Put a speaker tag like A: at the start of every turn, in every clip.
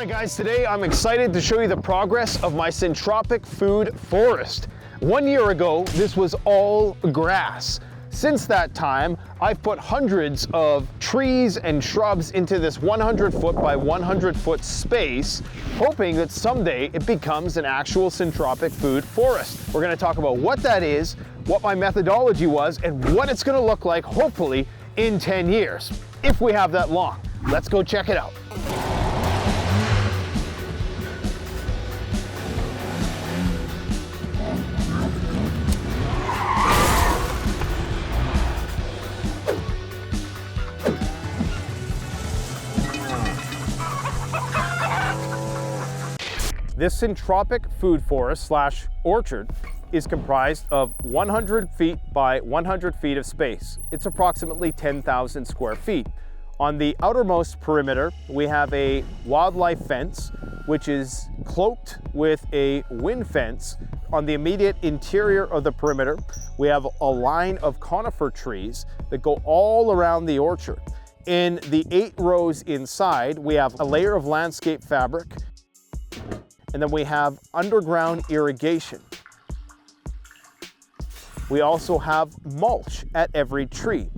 A: Alright guys, today I'm excited to show you the progress of my Syntropic food forest. 1 year ago, this was all grass. Since that time, I've put hundreds of trees and shrubs into this 100 foot by 100 foot space, hoping that someday it becomes an actual Syntropic food forest. We're going to talk about what that is, what my methodology was, and what it's going to look like, hopefully, in 10 years, if we have that long. Let's go check it out. This Syntropic food forest slash orchard is comprised of 100 feet by 100 feet of space. It's approximately 10,000 square feet. On the outermost perimeter, we have a wildlife fence, which is cloaked with a wind fence. On the immediate interior of the perimeter, we have a line of conifer trees that go all around the orchard. In the 8 rows inside, we have a layer of landscape fabric, and then we have underground irrigation. We also have mulch at every tree.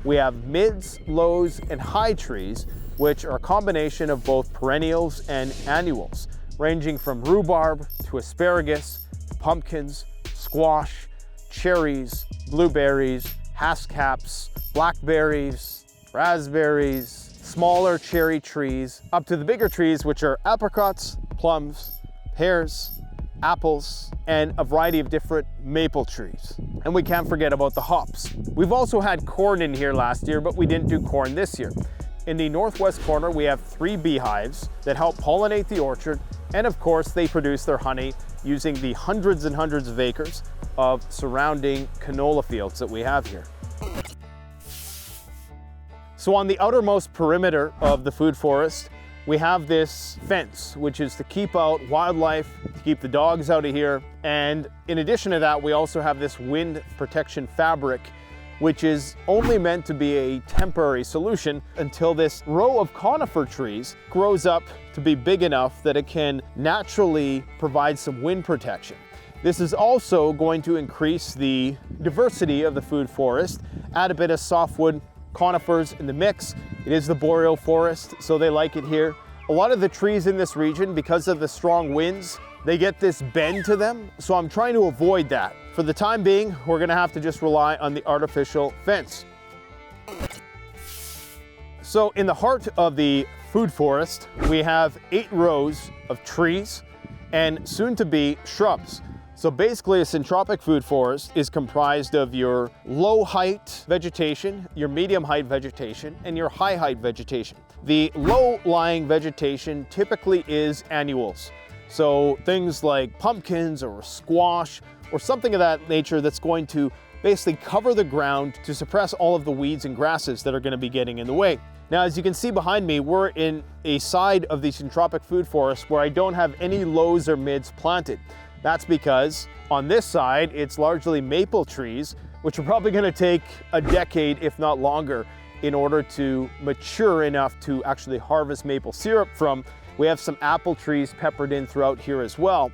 A: We have mids, lows, and high trees, which are a combination of both perennials and annuals, ranging from rhubarb to asparagus, to pumpkins, squash, cherries, blueberries, haskcaps, blackberries, raspberries, smaller cherry trees, up to the bigger trees, which are apricots, plums, pears, apples, and a variety of different maple trees. And we can't forget about the hops. We've also had corn in here last year, but we didn't do corn this year. In the northwest corner, we have 3 beehives that help pollinate the orchard, and of course, they produce their honey using the hundreds and hundreds of acres of surrounding canola fields that we have here. So on the outermost perimeter of the food forest, we have this fence, which is to keep out wildlife, to keep the dogs out of here. And in addition to that, we also have this wind protection fabric, which is only meant to be a temporary solution until this row of conifer trees grows up to be big enough that it can naturally provide some wind protection. This is also going to increase the diversity of the food forest, add a bit of softwood conifers in the mix. It is the boreal forest, so they like it here. A lot of the trees in this region, because of the strong winds, they get this bend to them, so I'm trying to avoid that. For the time being, we're gonna have to just rely on the artificial fence. So in the heart of the food forest, we have 8 rows of trees and soon to be shrubs. So basically, a Syntropic food forest is comprised of your low height vegetation, your medium height vegetation, and your high height vegetation. The low lying vegetation typically is annuals. So things like pumpkins or squash or something of that nature that's going to basically cover the ground to suppress all of the weeds and grasses that are going to be getting in the way. Now, as you can see behind me, we're in a side of the Syntropic food forest where I don't have any lows or mids planted. That's because on this side, it's largely maple trees, which are probably going to take a decade, if not longer, in order to mature enough to actually harvest maple syrup from. We have some apple trees peppered in throughout here as well.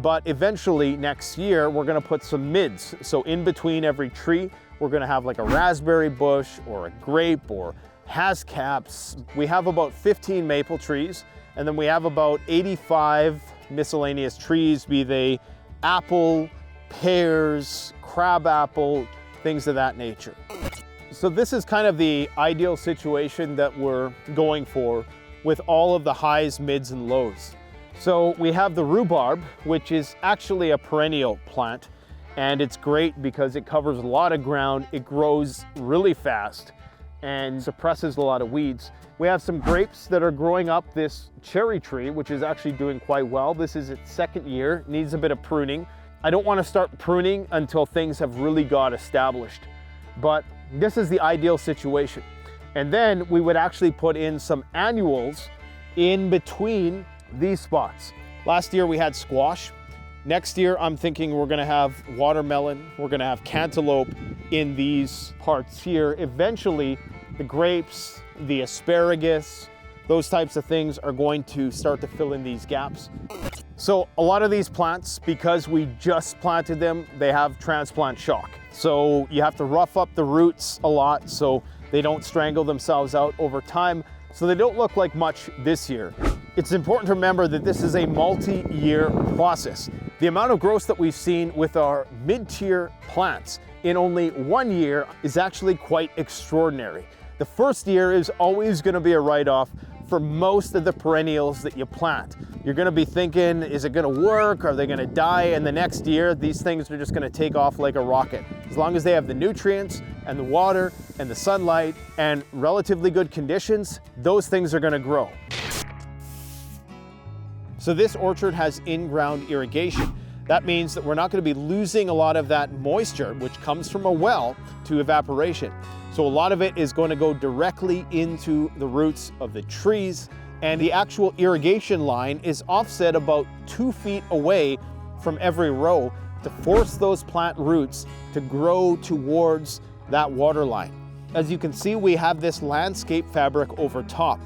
A: But eventually next year, we're going to put some mids. So in between every tree, we're going to have like a raspberry bush or a grape or haskcaps. We have about 15 maple trees, and then we have about 85 miscellaneous trees, be they apple, pears, crabapple, things of that nature. So this is kind of the ideal situation that we're going for with all of the highs, mids, and lows. So we have the rhubarb, which is actually a perennial plant, and it's great because it covers a lot of ground, it grows really fast, and suppresses a lot of weeds. We have some grapes that are growing up this cherry tree, which is actually doing quite well. This is its 2nd year, needs a bit of pruning. I don't want to start pruning until things have really got established, but this is the ideal situation. And then we would actually put in some annuals in between these spots. Last year we had squash. Next year, I'm thinking we're gonna have watermelon, we're gonna have cantaloupe in these parts here. Eventually, the grapes, the asparagus, those types of things are going to start to fill in these gaps. So a lot of these plants, because we just planted them, they have transplant shock. So you have to rough up the roots a lot so they don't strangle themselves out over time, so they don't look like much this year. It's important to remember that this is a multi-year process. The amount of growth that we've seen with our mid-tier plants in only 1 year is actually quite extraordinary. The first year is always going to be a write-off for most of the perennials that you plant. You're going to be thinking, is it going to work? Are they going to die? And the next year, these things are just going to take off like a rocket. As long as they have the nutrients and the water and the sunlight and relatively good conditions, those things are going to grow. So this orchard has in-ground irrigation. That means that we're not going to be losing a lot of that moisture, which comes from a well, to evaporation. So a lot of it is going to go directly into the roots of the trees, and the actual irrigation line is offset about 2 feet away from every row to force those plant roots to grow towards that water line. As you can see, we have this landscape fabric over top,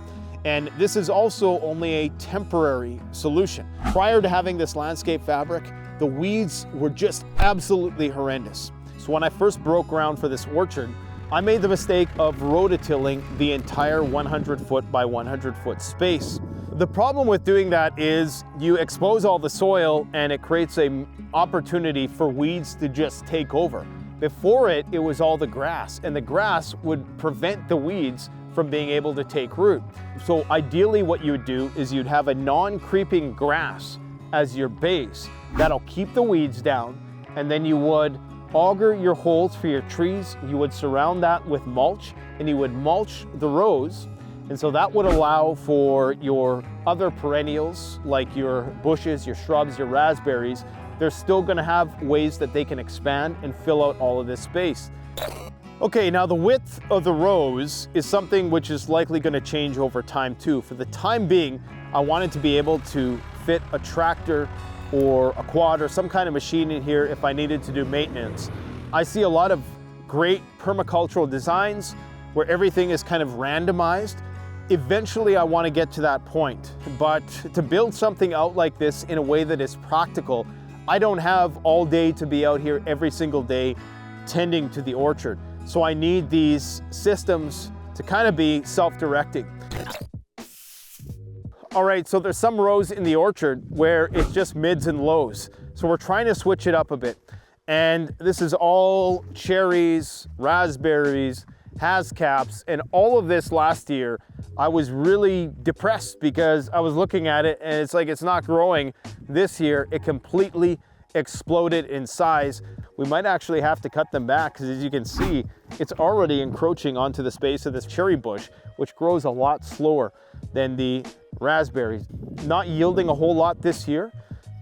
A: and this is also only a temporary solution. Prior to having this landscape fabric, the weeds were just absolutely horrendous. So when I first broke ground for this orchard, I made the mistake of rototilling the entire 100-foot by 100-foot space. The problem with doing that is you expose all the soil and it creates an opportunity for weeds to just take over. Before it was all the grass, and the grass would prevent the weeds from being able to take root. So ideally what you would do is you'd have a non-creeping grass as your base. That'll keep the weeds down, and then you would auger your holes for your trees. You would surround that with mulch, and you would mulch the rows, and so that would allow for your other perennials like your bushes, your shrubs, your raspberries. They're still going to have ways that they can expand and fill out all of this space. Okay, now the width of the rows is something which is likely going to change over time too. For the time being, I wanted to be able to fit a tractor or a quad or some kind of machine in here if I needed to do maintenance. I see a lot of great permacultural designs where everything is kind of randomized. Eventually I want to get to that point, but to build something out like this in a way that is practical, I don't have all day to be out here every single day tending to the orchard. So I need these systems to kind of be self-directing. All right, so there's some rows in the orchard where it's just mids and lows. So we're trying to switch it up a bit. And this is all cherries, raspberries, hascaps, and all of this last year, I was really depressed because I was looking at it and it's like it's not growing. This year, it completely exploded in size. We might actually have to cut them back because as you can see, it's already encroaching onto the space of this cherry bush, which grows a lot slower than the raspberries. Not yielding a whole lot this year,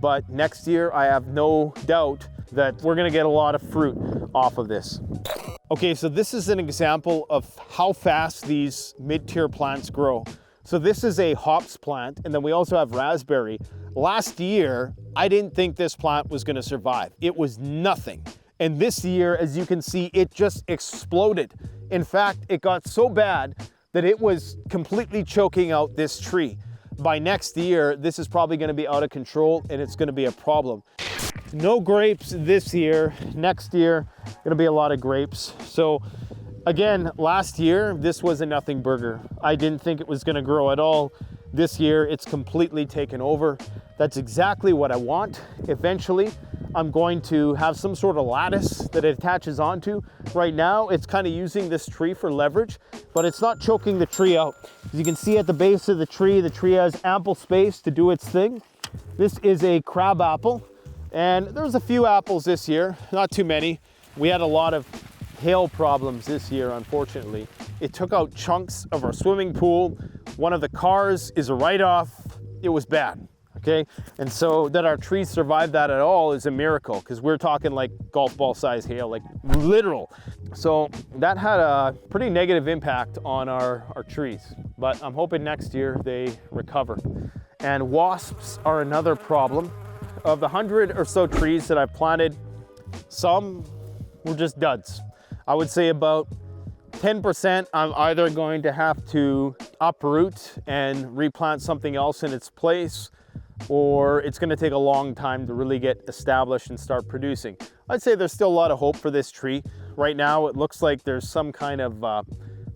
A: but next year I have no doubt that we're gonna get a lot of fruit off of this. Okay, so this is an example of how fast these mid-tier plants grow. So this is a hops plant, and then we also have raspberry. Last year, I didn't think this plant was gonna survive. It was nothing. And this year, as you can see, it just exploded. In fact, it got so bad that it was completely choking out this tree. By next year, this is probably gonna be out of control and it's gonna be a problem. No grapes this year. Next year, gonna be a lot of grapes. So again, last year, this was a nothing burger. I didn't think it was gonna grow at all. This year, it's completely taken over. That's exactly what I want. Eventually, I'm going to have some sort of lattice that it attaches onto. Right now, it's kind of using this tree for leverage, but it's not choking the tree out. As you can see at the base of the tree has ample space to do its thing. This is a crab apple, and there's a few apples this year, not too many. We had a lot of hail problems this year, unfortunately. It took out chunks of our swimming pool. One of the cars is a write-off. It was bad. Okay, and so that our trees survived that at all is a miracle, because we're talking like golf ball size hail, like literal. So that had a pretty negative impact on our trees, but I'm hoping next year they recover. And wasps are another problem. Of the 100 or so trees that I planted, some were just duds. I would say about 10% I'm either going to have to uproot and replant something else in its place, or it's going to take a long time to really get established and start producing. I'd say there's still a lot of hope for this tree. Right now it looks like there's some kind of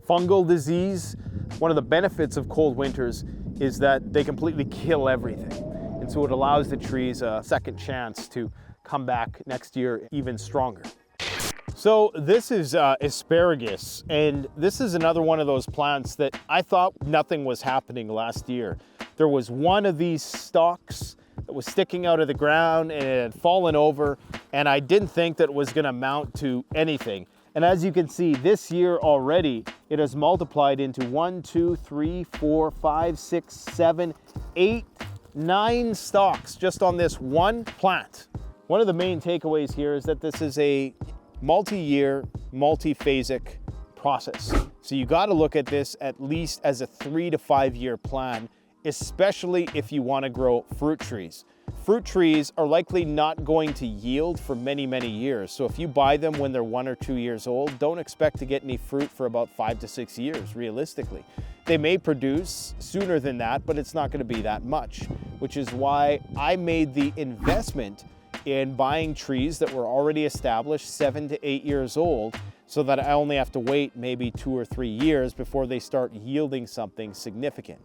A: fungal disease. One of the benefits of cold winters is that they completely kill everything. And so it allows the trees a second chance to come back next year even stronger. So this is asparagus, and this is another one of those plants that I thought nothing was happening last year. There was one of these stalks that was sticking out of the ground and it had fallen over, and I didn't think that it was going to amount to anything. And as you can see, this year already, it has multiplied into 1, 2, 3, 4, 5, 6, 7, 8, 9 stalks just on this one plant. One of the main takeaways here is that this is a multi-year, multi-phasic process. So you got to look at this at least as a 3 to 5 year plan, especially if you want to grow fruit trees. Fruit trees are likely not going to yield for many, many years. So if you buy them when they're 1 or 2 years old, don't expect to get any fruit for about 5 to 6 years, realistically. They may produce sooner than that, but it's not going to be that much, which is why I made the investment in buying trees that were already established 7 to 8 years old, so that I only have to wait maybe 2 or 3 years before they start yielding something significant.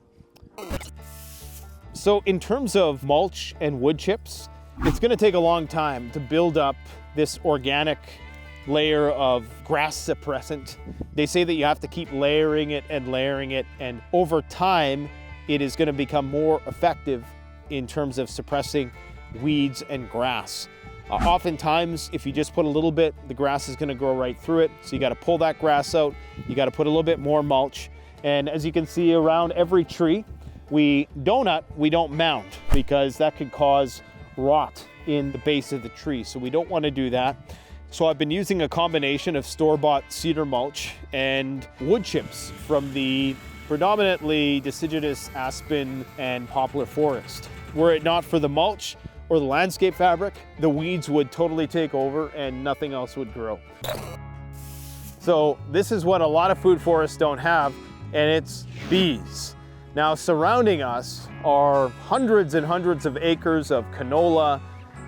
A: So in terms of mulch and wood chips, it's going to take a long time to build up this organic layer of grass suppressant. They say that you have to keep layering it, and over time it is going to become more effective in terms of suppressing weeds and grass. Oftentimes, if you just put a little bit, the grass is going to grow right through it. So you got to pull that grass out. You got to put a little bit more mulch. And as you can see around every tree, we don't mound, because that could cause rot in the base of the tree. So we don't want to do that. So I've been using a combination of store-bought cedar mulch and wood chips from the predominantly deciduous aspen and poplar forest. Were it not for the mulch or the landscape fabric, the weeds would totally take over and nothing else would grow. So this is what a lot of food forests don't have, and it's bees. Now surrounding us are hundreds and hundreds of acres of canola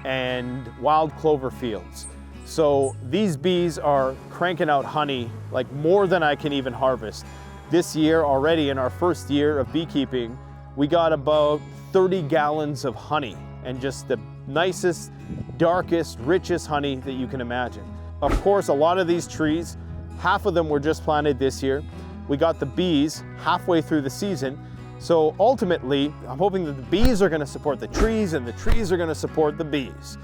A: and wild clover fields. So these bees are cranking out honey like more than I can even harvest. This year already, in our first year of beekeeping, we got about 30 gallons of honey, and just the nicest, darkest, richest honey that you can imagine. Of course, a lot of these trees, half of them were just planted this year. We got the bees halfway through the season. So ultimately, I'm hoping that the bees are going to support the trees and the trees are going to support the bees.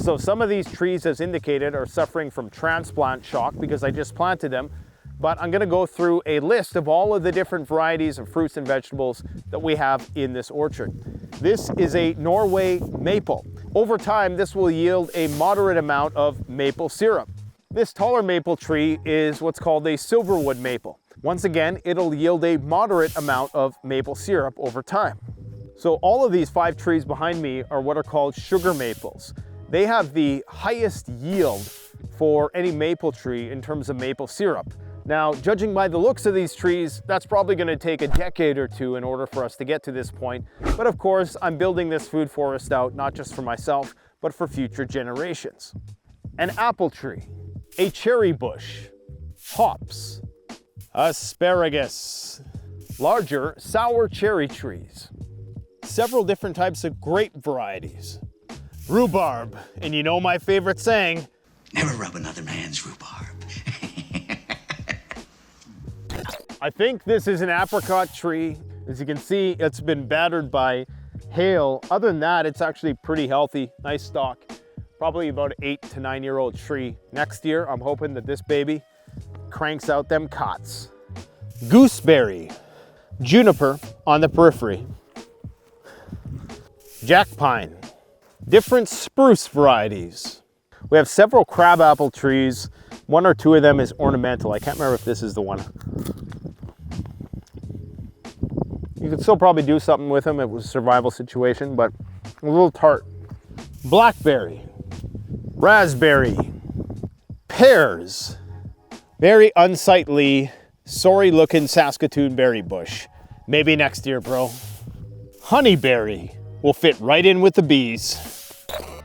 A: So some of these trees, as indicated, are suffering from transplant shock because I just planted them. But I'm going to go through a list of all of the different varieties of fruits and vegetables that we have in this orchard. This is a Norway maple. Over time, this will yield a moderate amount of maple syrup. This taller maple tree is what's called a silverwood maple. Once again, it'll yield a moderate amount of maple syrup over time. So all of these 5 trees behind me are what are called sugar maples. They have the highest yield for any maple tree in terms of maple syrup. Now, judging by the looks of these trees, that's probably going to take a decade or 2 in order for us to get to this point. But of course, I'm building this food forest out not just for myself, but for future generations. An apple tree, a cherry bush, hops, asparagus, larger sour cherry trees, several different types of grape varieties, rhubarb, and you know my favorite saying,
B: never rub another man's rhubarb.
A: I think this is an apricot tree. As you can see, it's been battered by hail. Other than that, it's actually pretty healthy, nice stalk. Probably about an 8 to 9 year old tree. Next year, I'm hoping that this baby cranks out them cots. Gooseberry, juniper on the periphery, jack pine, different spruce varieties. We have several crabapple trees. 1 or 2 of them is ornamental. I can't remember if this is the one. You could still probably do something with them. It was a survival situation, but a little tart. Blackberry, raspberry, pears, very unsightly sorry looking Saskatoon berry bush. Maybe next year, bro. Honeyberry will fit right in with the bees.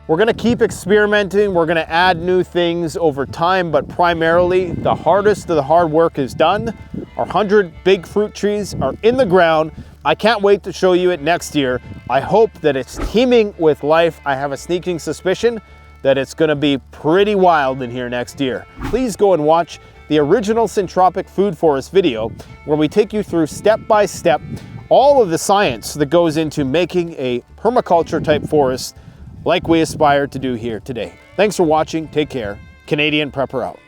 A: We're gonna keep experimenting, we're gonna add new things over time, but primarily the hardest of the hard work is done. Our 100 big fruit trees are in the ground. I can't wait to show you it next year. I hope that it's teeming with life. I have a sneaking suspicion that it's gonna be pretty wild in here next year. Please go and watch the original Syntropic food forest video where we take you through step by step all of the science that goes into making a permaculture type forest like we aspire to do here today. Thanks for watching, take care. Canadian Prepper out.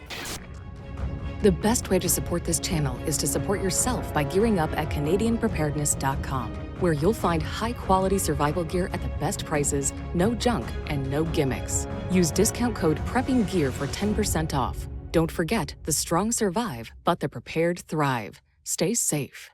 C: The best way to support this channel is to support yourself by gearing up at CanadianPreparedness.com, where you'll find high-quality survival gear at the best prices, no junk, and no gimmicks. Use discount code PREPPINGGEAR for 10% off. Don't forget, the strong survive, but the prepared thrive. Stay safe.